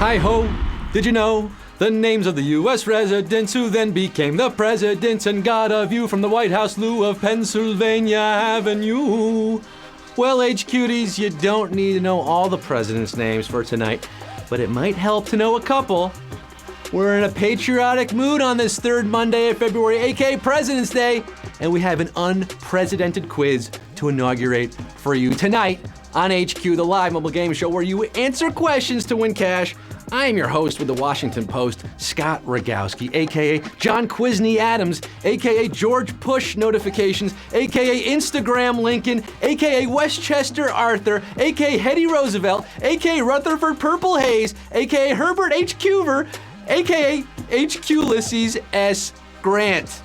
Hi-ho, did you know the names of the U.S. residents who then became the presidents and got a view from the White House lieu of Pennsylvania Avenue? Well, H-Cuties, you don't need to know all the presidents' names for tonight, but it might help to know a couple. We're in a patriotic mood on this third Monday of February, aka President's Day, and we have an unprecedented quiz to inaugurate for you tonight on HQ, the live mobile game show where you answer questions to win cash. I am your host with the Washington Post, Scott Rogowski, aka John Quisney Adams, aka George Push Notifications, aka Instagram Lincoln, aka Westchester Arthur, aka Hetty Roosevelt, aka Rutherford Purple Haze, aka Herbert H. Cuver, aka HQ Ulysses S. Grant.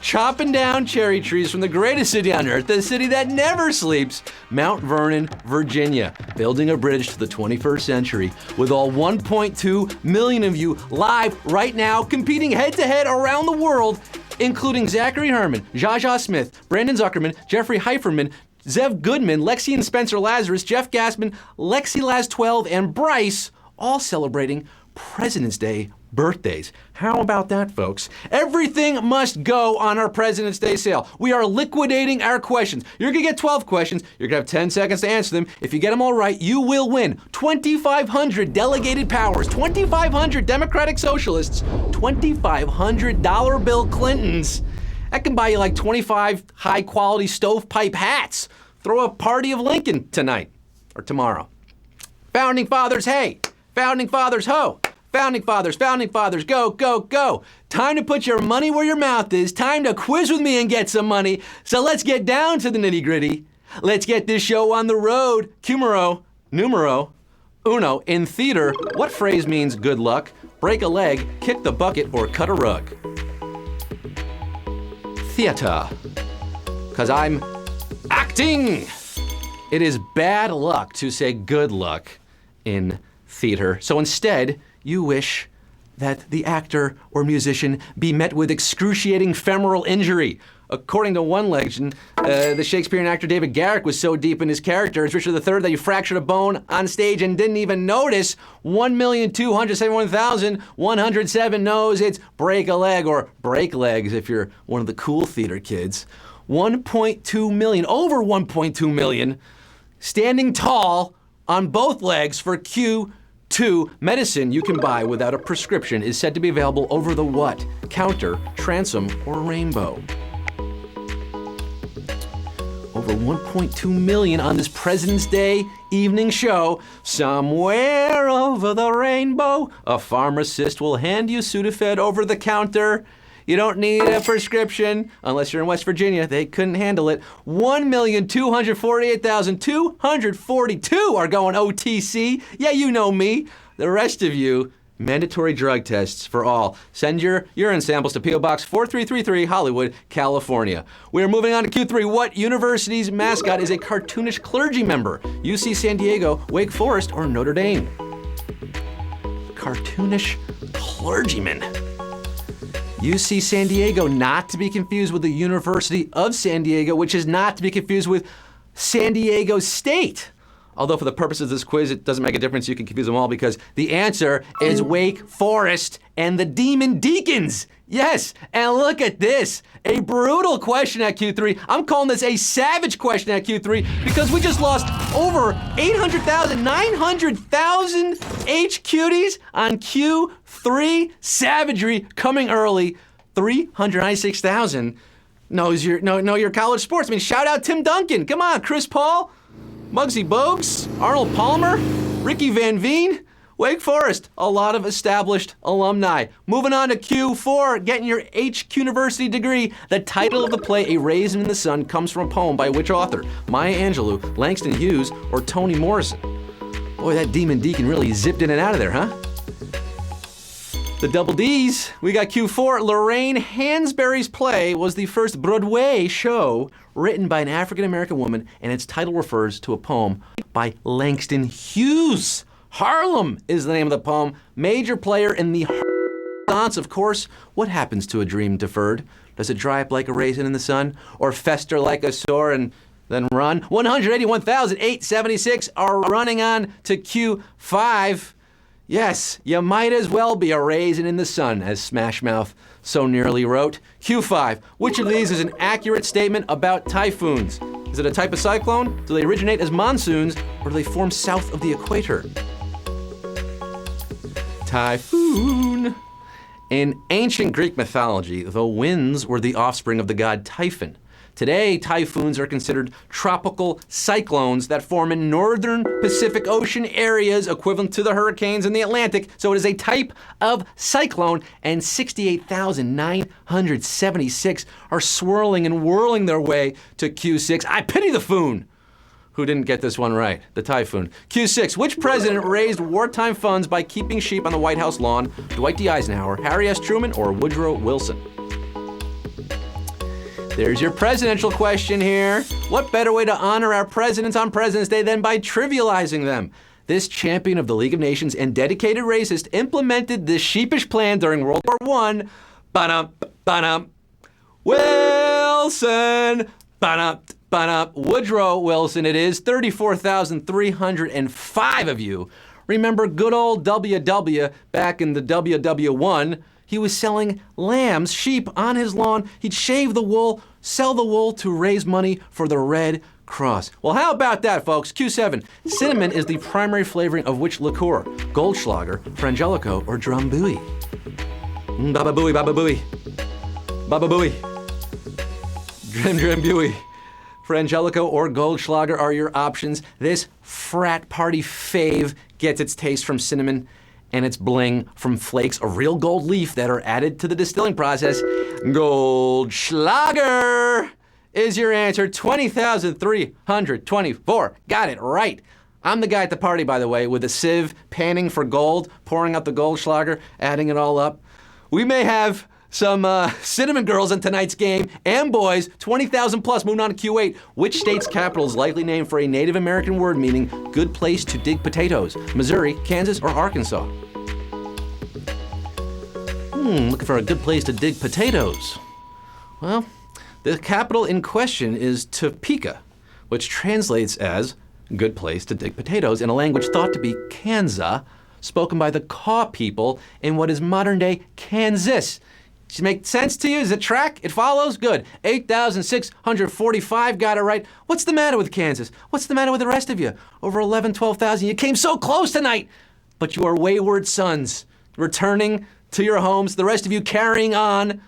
Chopping down cherry trees from the greatest city on earth, the city that never sleeps, Mount Vernon, Virginia, building a bridge to the 21st century with all 1.2 million of you live right now, competing head-to-head around the world, including Zachary Herman, Jaja Smith, Brandon Zuckerman, Jeffrey Heiferman, Zev Goodman, Lexi and Spencer Lazarus, Jeff Gassman, Lexi Laz12, and Bryce, all celebrating President's Day birthdays. How about that, folks? Everything must go on our President's Day sale. We are liquidating our questions. You're gonna get 12 questions. You're gonna have 10 seconds to answer them. If you get them all right, you will win 2,500 delegated powers, 2,500 Democratic Socialists, 2,500 dollar bill Clintons. That can buy you like 25 high-quality stovepipe hats. Throw a party of Lincoln tonight or tomorrow. Founding Fathers, hey! Founding Fathers, ho! Founding Fathers, go, go, go. Time to put your money where your mouth is. Time to quiz with me and get some money. So let's get down to the nitty gritty. Let's get this show on the road. Numero uno. In theater, what phrase means good luck, break a leg, kick the bucket, or cut a rug? Theater. 'Cause I'm acting. It is bad luck to say good luck in theater. So instead, you wish that the actor or musician be met with excruciating femoral injury. According to one legend, the Shakespearean actor David Garrick was so deep in his character as Richard III that he fractured a bone on stage and didn't even notice. 1,271,107 knows it's break a leg, or break legs if you're one of the cool theater kids. 1.2 million, over 1.2 million, standing tall on both legs for Q2 medicine you can buy without a prescription is said to be available over the what? Counter, transom, or rainbow. Over 1.2 million on this President's Day evening show. Somewhere over the rainbow, a pharmacist will hand you Sudafed over the counter. You don't need a prescription unless you're in West Virginia. They couldn't handle it. 1,248,242 are going OTC. Yeah, you know me. The rest of you, mandatory drug tests for all. Send your urine samples to P.O. Box 4333, Hollywood, California. We are moving on to Q3. What university's mascot is a cartoonish clergy member? UC San Diego, Wake Forest, or Notre Dame? Cartoonish clergyman. UC San Diego, not to be confused with the University of San Diego, which is not to be confused with San Diego State. Although for the purposes of this quiz, it doesn't make a difference. You can confuse them all because the answer is Wake Forest and the Demon Deacons. Yes, and look at this. A brutal question at Q3. I'm calling this a savage question at Q3 because we just lost over 800,000, 900,000 HQties on Q3. Savagery coming early. 396,000 knows your college sports. I mean, shout out Tim Duncan. Come on, Chris Paul, Muggsy Bogues, Arnold Palmer, Ricky Van Veen. Wake Forest, a lot of established alumni. Moving on to Q4, getting your HQ University degree. The title of the play, A Raisin in the Sun, comes from a poem by which author? Maya Angelou, Langston Hughes, or Toni Morrison? Boy, that Demon Deacon really zipped in and out of there, huh? The double D's. We got Q4. Lorraine Hansberry's play was the first Broadway show written by an African-American woman, and its title refers to a poem by Langston Hughes. Harlem is the name of the poem. Major player in the dance, of course. What happens to a dream deferred? Does it dry up like a raisin in the sun, or fester like a sore and then run? 181,876 are running on to Q5. Yes, you might as well be a raisin in the sun, as Smash Mouth so nearly wrote. Q5, which of these is an accurate statement about typhoons? Is it a type of cyclone? Do they originate as monsoons, or do they form south of the equator? Typhoon. In ancient Greek mythology, the winds were the offspring of the god Typhon. Today, typhoons are considered tropical cyclones that form in northern Pacific Ocean areas equivalent to the hurricanes in the Atlantic. So it is a type of cyclone, and 68,976 are swirling and whirling their way to Q6. I pity the foon who didn't get this one right, the typhoon. Q6, which president raised wartime funds by keeping sheep on the White House lawn? Dwight D. Eisenhower, Harry S. Truman, or Woodrow Wilson? There's your presidential question here. What better way to honor our presidents on President's Day than by trivializing them? This champion of the League of Nations and dedicated racist implemented this sheepish plan during World War I. Ba-dum, ba-dum. Wilson. Ba-dum, ba-dum. Woodrow Wilson it is. 34,305 of you remember good old WW back in the WW1. He was selling lambs, sheep, on his lawn. He'd shave the wool, sell the wool to raise money for the Red Cross. Well, how about that, folks? Q7. Cinnamon is the primary flavoring of which liqueur? Goldschlager, Frangelico, or Drambuie? Baba Booey, Baba Booey. Baba Booey. Drambuie. Frangelico or Goldschlager are your options. This frat party fave gets its taste from cinnamon and its bling from flakes of real gold leaf that are added to the distilling process. Goldschlager is your answer. 20,324. Got it right. I'm the guy at the party, by the way, with a sieve, panning for gold, pouring out the Goldschlager, adding it all up. We may have some cinnamon girls in tonight's game, and boys, 20,000 plus, moving on to Q8. Which state's capital is likely named for a Native American word meaning good place to dig potatoes? Missouri, Kansas, or Arkansas? Looking for a good place to dig potatoes. Well, the capital in question is Topeka, which translates as good place to dig potatoes in a language thought to be Kansa, spoken by the Kaw people in what is modern-day Kansas. Does it make sense to you? Does it track? It follows? Good. 8,645 got it right. What's the matter with Kansas? What's the matter with the rest of you? Over 11, 12,000. You came so close tonight, but you are wayward sons, returning to your homes. The rest of you carrying on.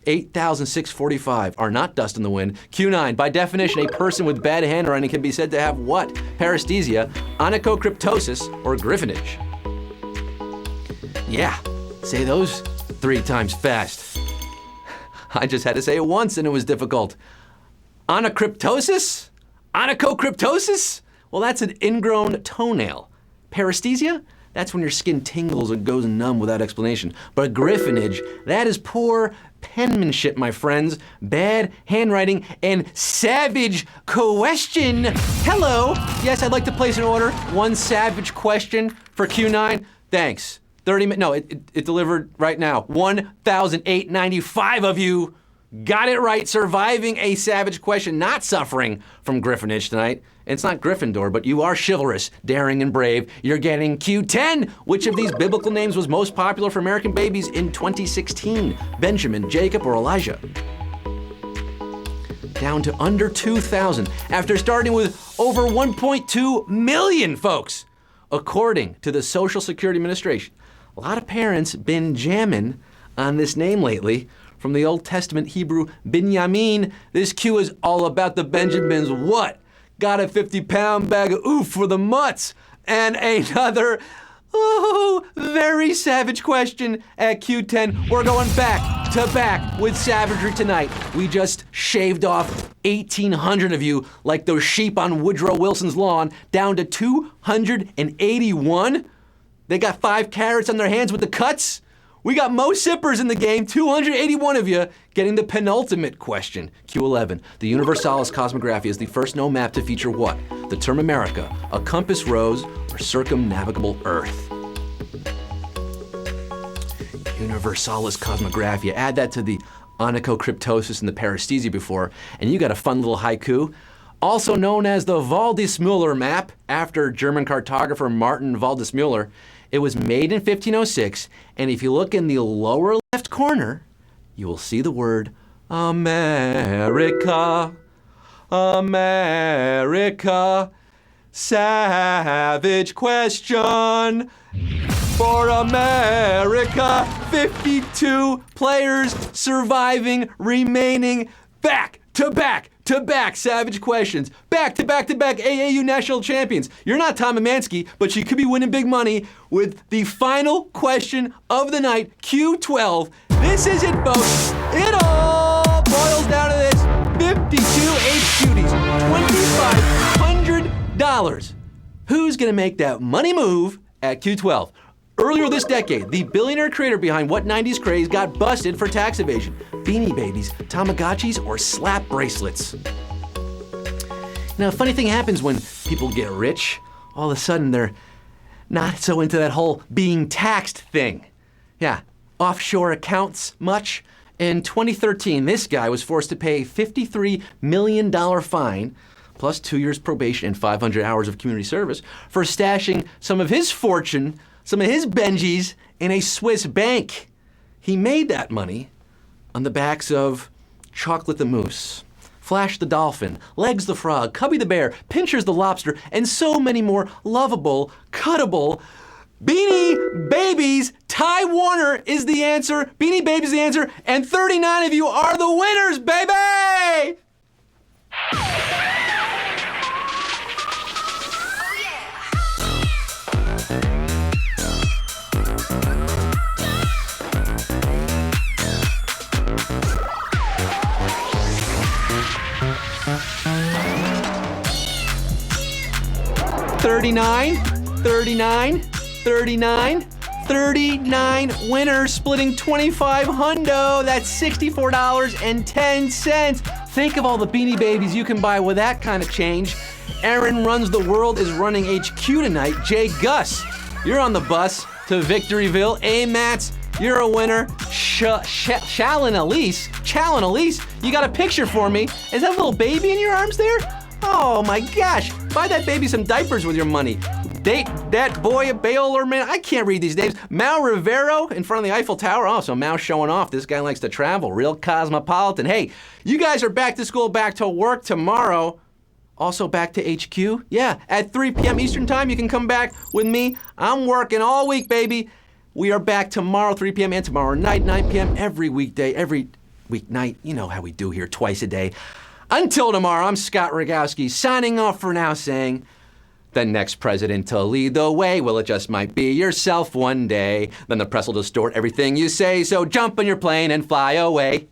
8,645 are not dust in the wind. Q9, by definition, a person with bad handwriting can be said to have what? Paresthesia, onychocryptosis, or griffinage. Yeah, say those 3 times fast. I just had to say it once and it was difficult. Onychocryptosis? Onychocryptosis? Well, that's an ingrown toenail. Paresthesia? That's when your skin tingles and goes numb without explanation. But griffinage, that is poor penmanship, my friends. Bad handwriting and savage question. Hello. Yes, I'd like to place an order. 1 savage question for Q9. Thanks. 30 minutes. No, it delivered right now. 1,895 of you got it right, surviving a savage question, not suffering from griffinage tonight. It's not Gryffindor, but you are chivalrous, daring, and brave. You're getting Q10. Which of these biblical names was most popular for American babies in 2016? Benjamin, Jacob, or Elijah? Down to under 2,000 after starting with over 1.2 million, folks. According to the Social Security Administration, a lot of parents been jamming on this name lately. From the Old Testament Hebrew Binyamin, this Q is all about the Benjamins. What? Got a 50-pound bag of oof for the mutts. And another, very savage question at Q10. We're going back to back with savagery tonight. We just shaved off 1,800 of you like those sheep on Woodrow Wilson's lawn down to 281. They got 5 carrots on their hands with the cuts. We got Mo Sippers in the game, 281 of you getting the penultimate question. Q11, the Universalis Cosmographia is the first known map to feature what? The term America, a compass rose, or circumnavigable Earth? Universalis Cosmographia. Add that to the onychocryptosis and the paresthesia before, and you got a fun little haiku. Also known as the Waldismüller map, after German cartographer Martin Waldismüller, It was made in 1506, and if you look in the lower left corner, you will see the word America. America. Savage question for America. 52 players surviving, remaining, back to back to back savage questions. Back to back to back AAU national champions. You're not Tom Amansky, but you could be winning big money with the final question of the night, Q12. This is it, folks. It all boils down to this. 52 HQTs, $2,500. Who's gonna make that money move at Q12? Earlier this decade, the billionaire creator behind What 90s Craze got busted for tax evasion. Beanie Babies, Tamagotchis, or slap bracelets. Now, a funny thing happens when people get rich. All of a sudden, they're not so into that whole being taxed thing. Yeah, offshore accounts much? In 2013, this guy was forced to pay a $53 million fine, plus 2 years probation and 500 hours of community service, for stashing some of his fortune, some of his Benjis, in a Swiss bank. He made that money on the backs of Chocolate the Moose, Flash the Dolphin, Legs the Frog, Cubby the Bear, Pinchers the Lobster, and so many more lovable, cuttable Beanie Babies. Ty Warner is the answer. Beanie Babies is the answer. And 39 of you are the winners, baby! $39 winners, splitting 25 hundo. That's $64.10. Think of all the Beanie Babies you can buy with that kind of change. Aaron Runs the World is running HQ tonight. Jay Gus, you're on the bus to Victoryville. Mats, you're a winner. Challen Elise, you got a picture for me. Is that little baby in your arms there? Oh my gosh, buy that baby some diapers with your money. Date that boy a Baylor man. I can't read these names. Mal Rivero in front of the Eiffel Tower. Oh, so Mal's showing off. This guy likes to travel. Real cosmopolitan. Hey, you guys are back to school, back to work tomorrow. Also back to HQ. Yeah, at 3 p.m. Eastern time, you can come back with me. I'm working all week, baby. We are back tomorrow, 3 p.m. and tomorrow night, 9 p.m. every weekday, every weeknight. You know how we do here, twice a day. Until tomorrow, I'm Scott Rogowski, signing off for now, saying, the next president to lead the way, well, it just might be yourself one day. Then the press will distort everything you say, so jump on your plane and fly away.